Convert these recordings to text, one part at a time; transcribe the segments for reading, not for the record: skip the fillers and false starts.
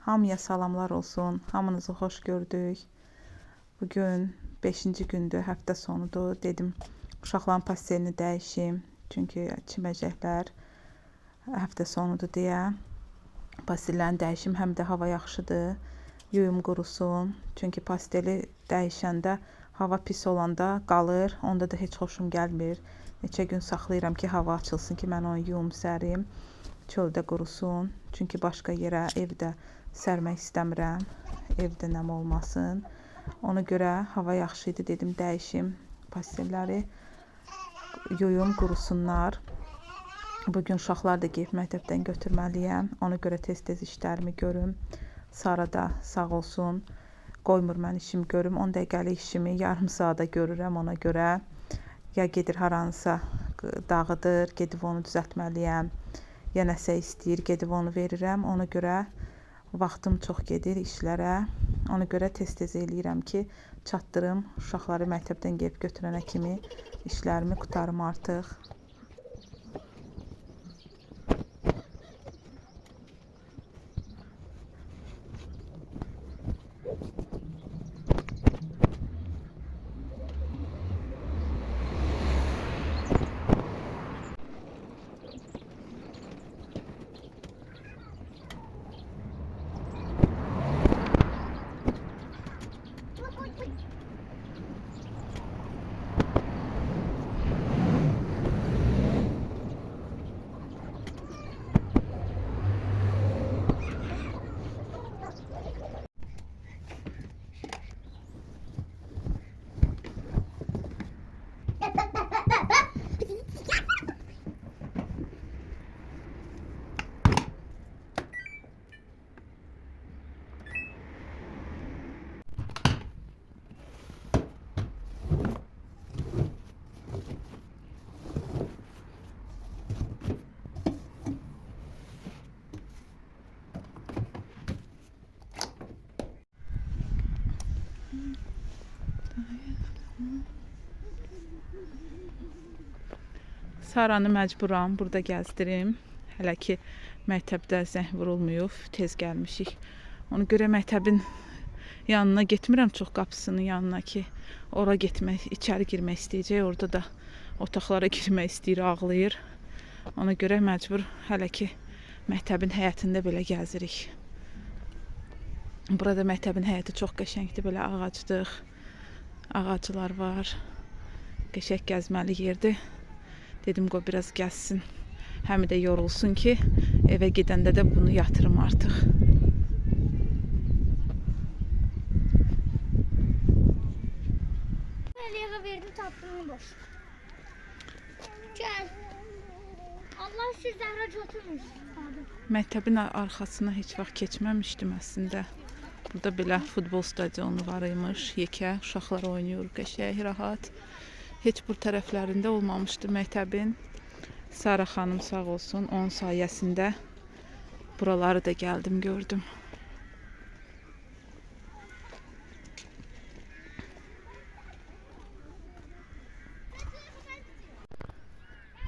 Hamıya salamlar olsun. Hamınızı xoş gördük. Bugün 5-ci gündür, həftə sonudur. Dedim uşaqların pastelini dəyişim. Çünki çiməcəklər həftə sonudur deyə pastellərini dəyişim. Həm də hava yaxşıdır. Yuyum qurusun. Çünki pasteli dəyişəndə hava pis olanda qalır. Onda da heç xoşum gəlmir. Neçə gün saxlayıram ki, hava açılsın ki, mən onu yuyum, sərim. Çöldə qurusun. Çünki başqa yerə, evdə sərmək istəmirəm. Evdə nəm olmasın. Ona görə hava yaxşı idi, dedim dəyişim pastelləri. Yuyum, qurusunlar. Bugün uşaqlar da geyib məktəbdən götürməliyəm. Ona görə tez-tez işlərimi görüm. Sara da sağ olsun. Qoymur mən işimi görüm. 10 dəqiqəlik işimi yarım saata görürəm ona görə. Ya gedir haransa dağıdır, gedib onu düzəltməliyəm. Ya nəsə istəyir, gedib onu verirəm. Ona görə vaxtım çox gedir işlərə. Ona görə tez-tez eləyirəm ki, çatdırım. Uşaqları məktəbdən gəlib götürənə kimi işlərimi qutarım artıq. Saranı məcburam burada gəzdirim. Hələ ki məktəbdə zəng vurulmuyub, tez gəlmişik. Ona görə məktəbin yanına getmirəm, çox qapısının yanına ki, ora getmək, içəri girmək istəyəcək. Orada da otaqlara girmək istəyir, ağlayır. Ona görə məcbur hələ ki məktəbin həyətində belə gəzirik. Burada məktəbin həyəti çox qəşəngdir, belə ağaclıq, ağaclar var. Qəşəng gəzməli yerdir. Dedim qoy biraz gəzsin. Həm də yorulsun ki, evə gedəndə də bunu yatırım artıq. Aliyə verdim tatlını boş. Gəl. Allah şükür Zəhra götürmüş. Məktəbin arxasına heç vaxt keçməmişdim əslində. Burada belə futbol stadionu var imiş, yekə, uşaqlar oynayır, qəşəng, rahat. Heç bu tərəflərində olmamışdı məktəbin. Sara xanım sağ olsun, onun sayəsində buraları da gəldim, gördüm.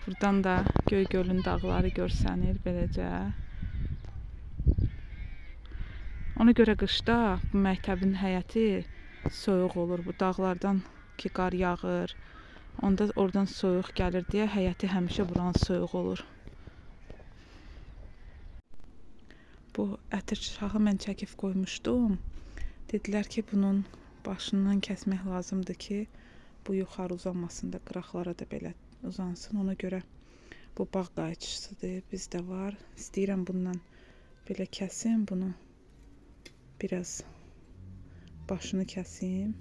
Buradan da Göygölün dağları görsənir beləcə. Ona görə qışda bu məktəbin həyəti soyuq olur. Bu dağlardan ki qar yağır. Onda oradan soyuq gəlir deyə həyəti həmişə buranın soyuq olur. Bu ətir şahı mən çəkib qoymuşdum. Dedilər ki, bunun başından kəsmək lazımdır ki, bu yuxarı uzanmasın da, qıraqlara da belə uzansın. Ona görə bu bağ qayçısıdır, bizdə var. İstəyirəm bundan belə kəsim, bunu biraz başını kəsim.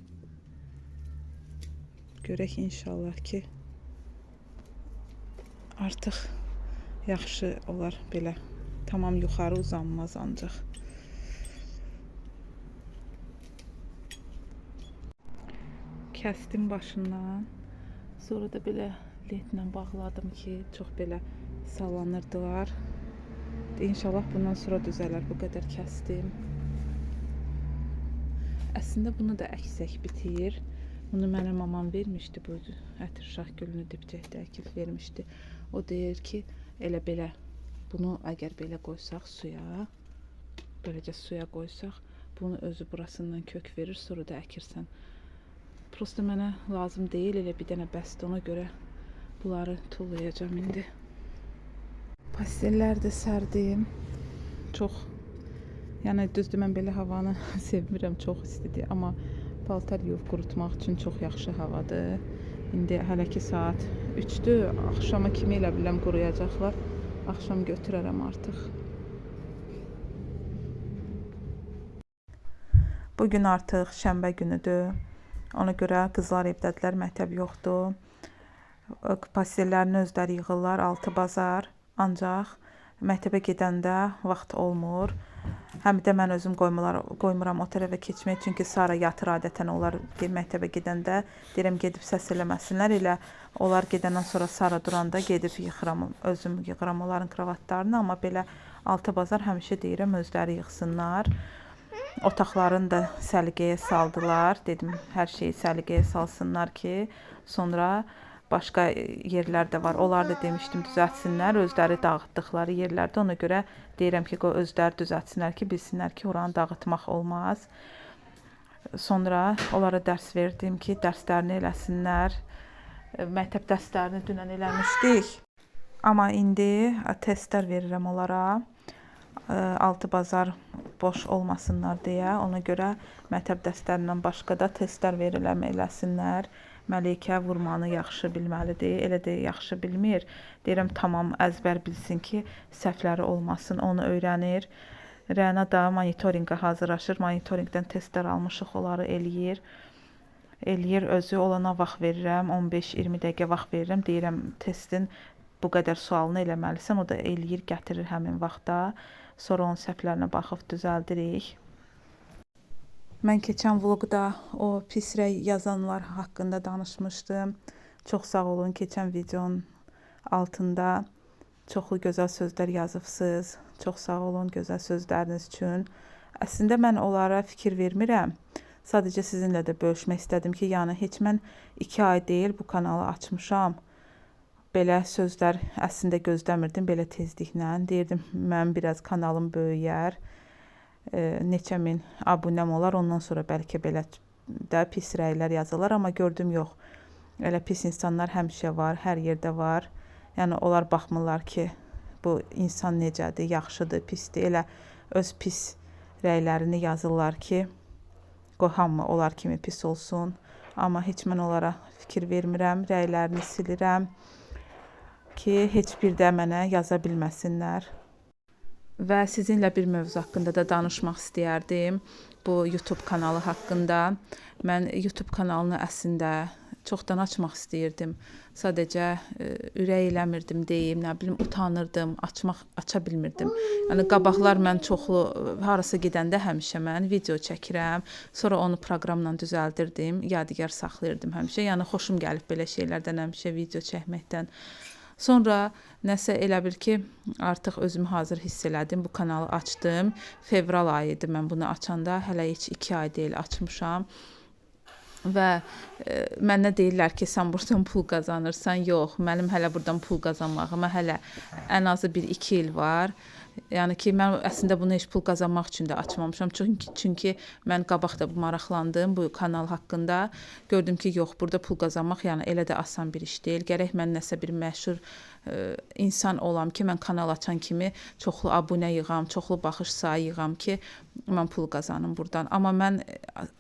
Görək inşallah ki, artıq yaxşı olar belə. Tamam yuxarı uzanmaz ancaq. Kəsdim başından. Sonra da belə lentlə bağladım ki, çox belə sallanırdılar. İnşallah bundan sonra düzələr. Bu qədər kəsdim. Əslində bunu da əksək bitir. Bunu mənə mamam vermişdi, bu ətir şah gülünü dibcəkdə əkib vermişdi. O deyir ki, elə belə bunu əgər belə qoysaq suya, Beləcə suya qoysaq, bunu özü burasından kök verir, sonra da əkirsən. Prosta mənə lazım deyil, elə bir dənə bəsdir, ona görə bunları tullayacağım indi. Pastellər də sərdim. Çox, yəni düzdür, mən belə havanı sevmirəm, çox istidir, amma paltar yuyub qurutmaq üçün çox yaxşı havadır. İndi hələ ki saat 3-dür, axşama kimi elə biləm quruyacaqlar. Axşam götürərəm artıq. Bugün artıq şənbə günüdür. Ona görə qızlar evdədirlər, məktəb yoxdur. Pastellərini özləri yığırlar, 6 bazar. Ancaq məktəbə gedəndə vaxt olmur. Həm də mən özüm qoymuram o tərəfə keçmək, çünki Sara yatır adətən, onlar məktəbə gedəndə. Deyirəm gedib səs eləməsinlər, elə onlar gedəndən sonra Sara duranda gedib yıxıram, özüm yığıram onların kravatlarını, amma belə 6 bazar həmişə deyirəm özləri yığsınlar. Otaqlarını da səliqəyə saldılar. Dedim, hər şeyi səliqəyə salsınlar ki, sonra başqa yerlər də var. Onlar da demişdim düzəltsinlər, özləri dağıtdıqları yerlərdə. Ona görə deyirəm ki, özləri düzəltsinlər ki, bilsinlər ki, oranı dağıtmaq olmaz. Sonra onlara dərs verdim ki, dərslərini eləsinlər. Məktəb dərslərini dünən eləmişdik. Amma indi testlər verirəm onlara. 6 bazar boş olmasınlar deyə. Ona görə məktəb dərslərindən başqa da testlər eləsinlər. Məlikə vurmanı yaxşı bilməlidir. Elə də yaxşı bilmir. Deyirəm, tamam əzbər bilsin ki, səhvləri olmasın, onu öyrənir. Rəna da monitorinqə hazırlaşır. Monitorinqdən testlər almışıq, onları eləyir. Özü olana vaxt verirəm, 15-20 dəqiqə vaxt verirəm. Deyirəm, testin bu qədər sualını eləməlisən. O da eləyir, gətirir həmin vaxtda. Sonra onun səhvlərinə baxıb düzəldirik. Mən keçən vloqda o pis rəy yazanlar haqqında danışmışdım. Çox sağ olun, keçən videonun altında çoxlu gözəl sözlər yazıbsınız. Çox sağ olun gözəl sözləriniz üçün. Əslində mən onlara fikir vermirəm. Sadəcə sizinlə də bölüşmək istədim ki, yəni heç mən 2 ay deyil bu kanalı açmışam. Belə sözlər əslində gözləmirdim, belə tezliklə. Deyirdim, mən biraz kanalım böyüyər, neçə min abunəm olar, ondan sonra bəlkə belə də pis rəylər yazırlar, amma gördüm yox. Elə pis insanlar həmişə var, hər yerdə var. Yəni, onlar baxmırlar ki, bu insan necədir, yaxşıdır, pisdir. Elə öz pis rəylərini yazırlar ki, qoy hamı onlar kimi pis olsun. Amma heç mən onlara fikir vermirəm, rəylərini silirəm ki, heç bir də mənə yaza bilməsinlər. Və sizinlə bir mövzu haqqında da danışmaq istəyərdim. Bu YouTube kanalı haqqında. Mən YouTube kanalını əslində çoxdan açmaq istəyirdim. Sadəcə ürək eləmirdim deyim, nə bilim, utanırdım, aça bilmirdim. Yəni qabaqlar mən çoxlu harasa gedəndə həmişə mən video çəkirəm, sonra onu proqramla düzəldirdim, yadigar saxlayırdım həmişə. Yəni xoşum gəlib belə şeylərdən həmişə video çəkməkdən. Sonra nəsə elə bil ki, artıq özümü hazır hiss elədim. Bu kanalı açdım. Fevral ayı idi mən bunu açanda. Hələ heç 2 ay deyil açmışam. Və mənə deyirlər ki, sən buradan pul qazanırsan. Yox, mənim hələ buradan pul qazanmağıma hələ ən azı 1-2 il var. Yəni ki, mən əslində bunu heç pul qazanmaq üçün də açmamışam. Çünki mən qabaq da maraqlandım bu kanal haqqında. Gördüm ki, yox, burada pul qazanmaq yəni elə də asan bir iş deyil. Gərək mən nəsə bir məşhur insan olam ki, mən kanal açan kimi çoxlu abunə yığam, çoxlu baxış sayı yığam ki, mən pul qazanım buradan. Amma mən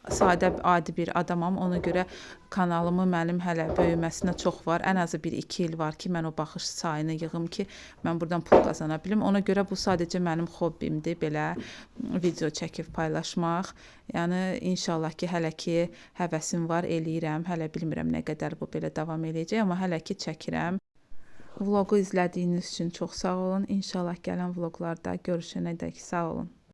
sadə, adi bir adamam. Ona görə kanalımı mənim hələ böyüməsinə çox var. Ən azı 1-2 il var ki, mən o baxış sayını yığım ki, mən buradan pul qazana bilim. Ona görə bu sadəcə mənim hobbimdir, belə video çəkib paylaşmaq. Yəni, inşallah ki, hələ ki, həvəsim var, eləyirəm. Hələ bilmirəm nə qədər bu belə davam eləyəcək, amma hələ ki, çəkirəm. Vlogu izlədiyiniz üçün çox sağ olun. İnşallah gələn vloqlarda görüşənədək sağ olun.